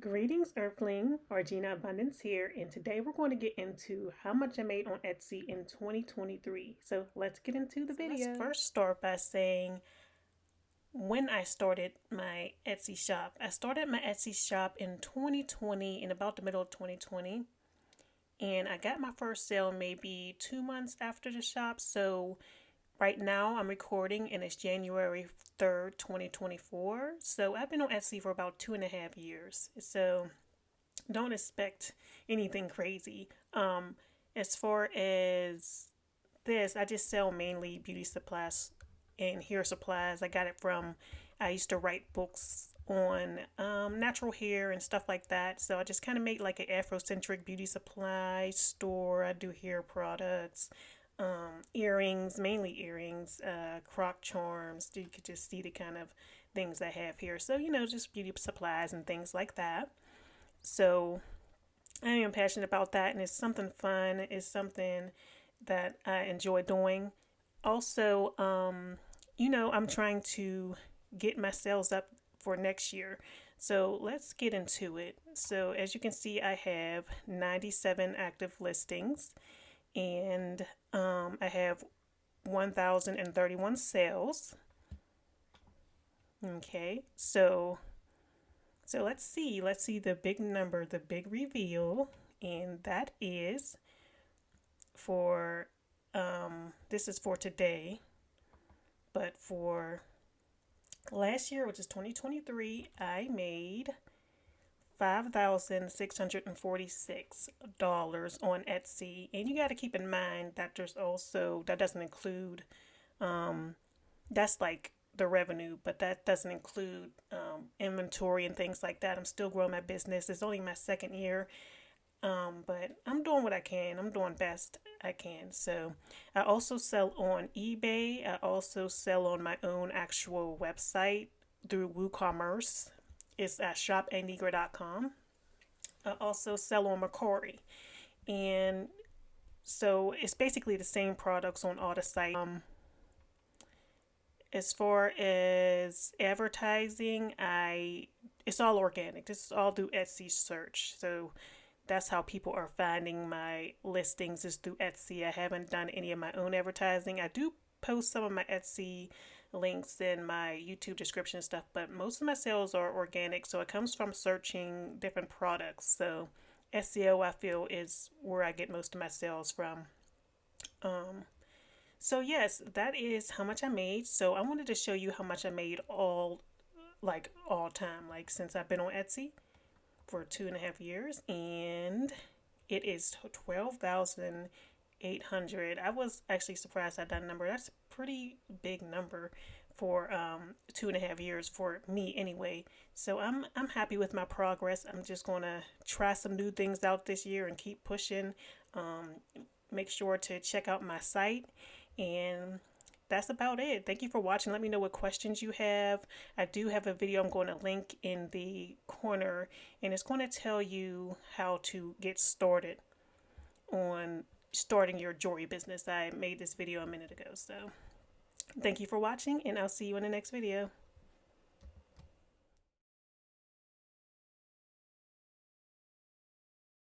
Greetings, Earthling. Argina Abundance here, and today we're going to get into how much I made on Etsy in 2023. So let's get into the video. Let's first start by saying when I started my Etsy shop. I started my Etsy shop in 2020, in about the middle of 2020, and I got my first sale maybe 2 months after the shop. So right now I'm recording and it's January 3rd, 2024. So I've been on Etsy for about 2.5 years. So don't expect anything crazy. As far as this, I just sell mainly beauty supplies and hair supplies. I used to write books on natural hair and stuff like that. So I just kind of made like an Afrocentric beauty supply store. I do hair products, earrings, mainly earrings, croc charms. You could just see the kind of things I have here. So, just beauty supplies and things like that. So I am passionate about that, and it's something fun. It's something that I enjoy doing. Also, I'm trying to get my sales up for next year. So let's get into it. So as you can see, I have 97 active listings, and I have 1,031 sales. Okay, so let's see the big number, the big reveal, and that is for this is for today, but for last year, which is 2023, I made $5,646 on Etsy. And you got to keep in mind that that doesn't include, that's like the revenue, but that doesn't include inventory and things like that. I'm still growing my business. It's only my second year, but I'm doing what I can. I'm doing best I can. So I also sell on eBay. I also sell on my own actual website through WooCommerce. It's at shopanigra.com. I also sell on Mercari. And so it's basically the same products on all the sites. As far as advertising, it's all organic. This is all through Etsy search. So that's how people are finding my listings, is through Etsy. I haven't done any of my own advertising. I do post some of my Etsy links in my YouTube description and stuff, but most of my sales are organic. So it comes from searching different products. So SEO, I feel, is where I get most of my sales from. So yes, that is how much I made. So I wanted to show you how much I made all time, like since I've been on Etsy for 2.5 years, and it is 12,800. I was actually surprised at that number. That's a pretty big number for 2.5 years for me anyway. So I'm happy with my progress. I'm just gonna try some new things out this year and keep pushing. Make sure to check out my site, and that's about it. Thank you for watching. Let me know what questions you have. I do have a video I'm going to link in the corner, and it's going to tell you how to get started on starting your jewelry business. I made this video a minute ago. So thank you for watching, and I'll see you in the next video.